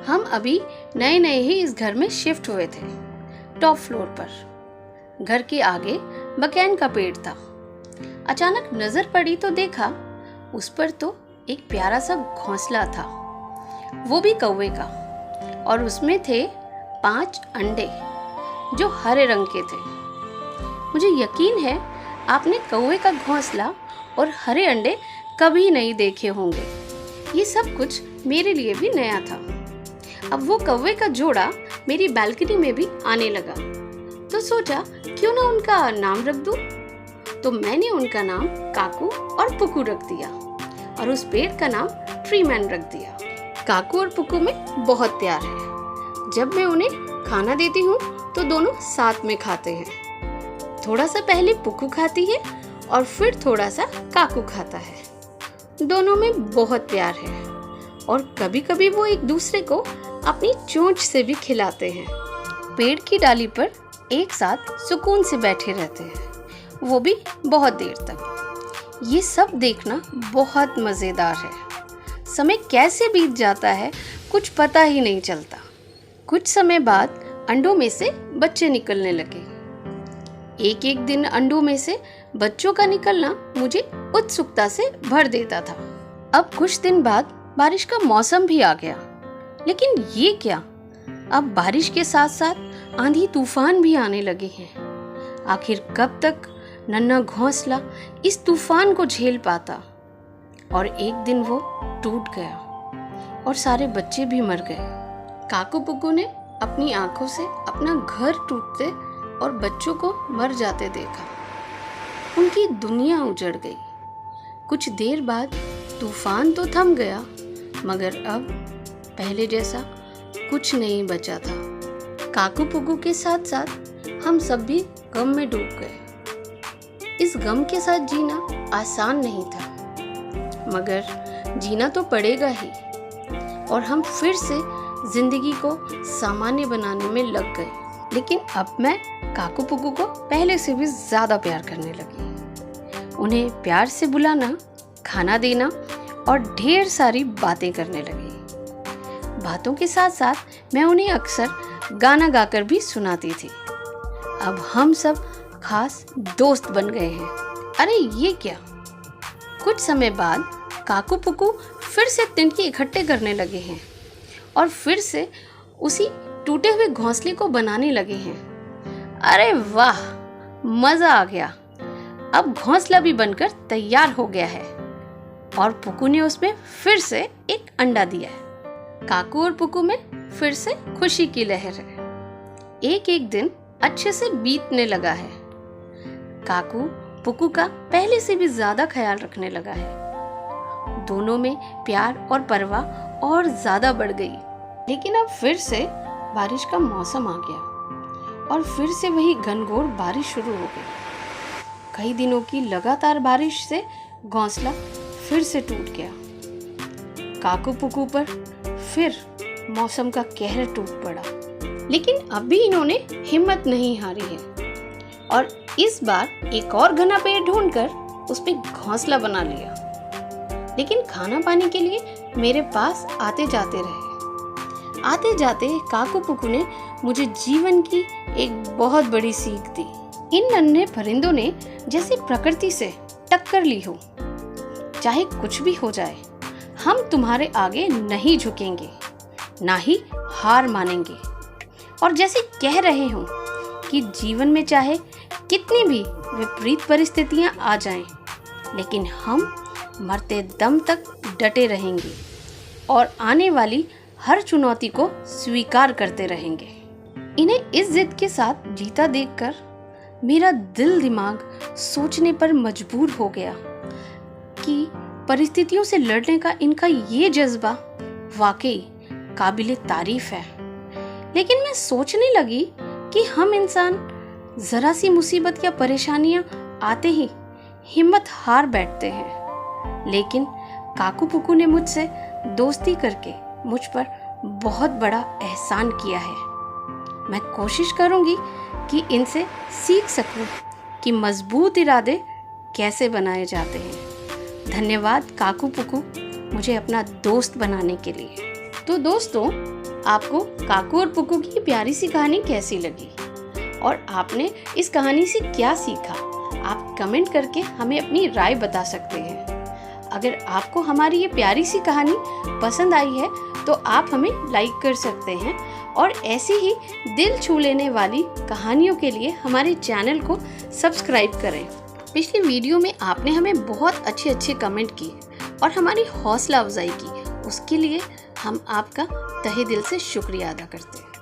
हम अभी नए नए ही इस घर में शिफ्ट हुए थे। टॉप फ्लोर पर घर के आगे बकेन का पेड़ था। अचानक नजर पड़ी तो देखा उस पर तो एक प्यारा सा घोंसला था, वो भी कौवे का, और उसमें थे 5 अंडे जो हरे रंग के थे। मुझे यकीन है आपने कौवे का घोंसला और हरे अंडे कभी नहीं देखे होंगे। ये सब कुछ मेरे लिए भी नया था। अब वो कौवे का जोड़ा मेरी बालकनी में भी आने लगा, तो सोचा क्यों ना उनका नाम रख दूं। तो मैंने उनका नाम काकू और पुकू रख दिया और उस पेड़ का नाम ट्रीमैन रख दिया। काकू और पुकू में बहुत प्यार है। जब मैं उन्हें खाना देती हूँ तो दोनों साथ में खाते हैं। थोड़ा सा पहले पुकू खाती है और फिर थोड़ा सा काकू खाता है। दोनों में बहुत प्यार है और कभी कभी वो एक दूसरे को अपनी चोंच से भी खिलाते हैं। पेड़ की डाली पर एक साथ सुकून से बैठे रहते हैं, वो भी बहुत देर तक। ये सब देखना बहुत मज़ेदार है। समय कैसे बीत जाता है कुछ पता ही नहीं चलता। कुछ समय बाद अंडों में से बच्चे निकलने लगे। एक एक दिन अंडों में से बच्चों का निकलना मुझे उत्सुकता से भर देता था। अब कुछ दिन बाद बारिश का मौसम भी आ गया, लेकिन ये क्या, अब बारिश के साथ साथ आंधी तूफान भी आने लगे हैं। आखिर कब तक नन्हा घोंसला इस तूफान को झेल पाता। और एक दिन वो टूट गया और सारे बच्चे भी मर गए। काकू पुकू ने अपनी आंखों से अपना घर टूटते और बच्चों को मर जाते देखा। उनकी दुनिया उजड़ गई। कुछ देर बाद तूफान तो थम गया, मगर अब पहले जैसा कुछ नहीं बचा था। काकू पुकू के साथ साथ हम सब भी गम में डूब गए। इस गम के साथ जीना आसान नहीं था, मगर जीना तो पड़ेगा ही। और हम फिर से जिंदगी को सामान्य बनाने में लग गए। लेकिन अब मैं काकू पुकू को पहले से भी ज्यादा प्यार करने लगी। उन्हें प्यार से बुलाना, खाना देना और ढेर सारी बातें करने लगी। बातों के साथ साथ मैं उन्हें अक्सर गाना गाकर भी सुनाती थी। अब हम सब खास दोस्त बन गए हैं। अरे ये क्या! कुछ समय बाद काकू पुकू फिर से तिनके इकट्ठे करने लगे हैं और फिर से उसी टूटे हुए घोंसले को बनाने लगे हैं। अरे वाह, मजा आ गया! अब घोंसला भी बनकर तैयार हो गया है और पुकू ने उसमें फिर से एक अंडा दिया है। काकू और पुकू में फिर से खुशी की लहर है। एक एक दिन अच्छे से बीतने लगा है। काकू पुकू का पहले से भी ज्यादा ख्याल रखने लगा है। दोनों में प्यार और परवाह और ज्यादा बढ़ गई। लेकिन अब फिर से बारिश का मौसम आ गया और फिर से वही घनघोर बारिश शुरू हो गई। कई दिनों की लगातार बारिश से घोंसला फिर से टूट गया। काकू पुकू पर फिर मौसम का कहर टूट पड़ा। लेकिन अब भी इन्होंने हिम्मत नहीं हारी है और इस बार एक और घना पेड़ ढूंढकर उस पे घोंसला बना लिया। लेकिन खाना पाने के लिए मेरे पास आते जाते रहे। आते जाते काकू पुकू ने मुझे जीवन की एक बहुत बड़ी सीख दी। इन नन्हे परिंदों ने जैसे प्रकृति से टक्कर ली हो। चाहे कुछ भी हो जाए, हम तुम्हारे आगे नहीं झुकेंगे, ना ही हार मानेंगे। और जैसे कह रहे हो कि जीवन में चाहे कितनी भी विपरीत परिस्थितियां आ जाएं, लेकिन हम मरते दम तक डटे रहेंगे और आने वाली हर चुनौती को स्वीकार करते रहेंगे। इन्हें इस जिद के साथ जीता देखकर मेरा दिल दिमाग सोचने पर मजबूर हो गया कि परिस्थितियों से लड़ने का इनका ये जज्बा वाकई काबिले तारीफ है। लेकिन मैं सोचने लगी कि हम इंसान जरा सी मुसीबत या परेशानियां आते ही हिम्मत हार बैठते हैं। लेकिन काकू पुकू ने मुझसे दोस्ती करके मुझ पर बहुत बड़ा एहसान किया है। मैं कोशिश करूंगी कि इनसे सीख सकूं कि मजबूत इरादे कैसे बनाए जाते हैं। धन्यवाद काकू पुकू, मुझे अपना दोस्त बनाने के लिए। तो दोस्तों, आपको काकू और पुक्कू की प्यारी सी कहानी कैसी लगी और आपने इस कहानी से क्या सीखा? आप कमेंट करके हमें अपनी राय बता सकते हैं। अगर आपको हमारी ये प्यारी सी कहानी पसंद आई है तो आप हमें लाइक कर सकते हैं और ऐसी ही दिल छू लेने वाली कहानियों के लिए हमारे चैनल को सब्सक्राइब करें। पिछली वीडियो में आपने हमें बहुत अच्छे कमेंट किए और हमारी हौसला अफजाई की, उसके लिए हम आपका तहे दिल से शुक्रिया अदा करते हैं।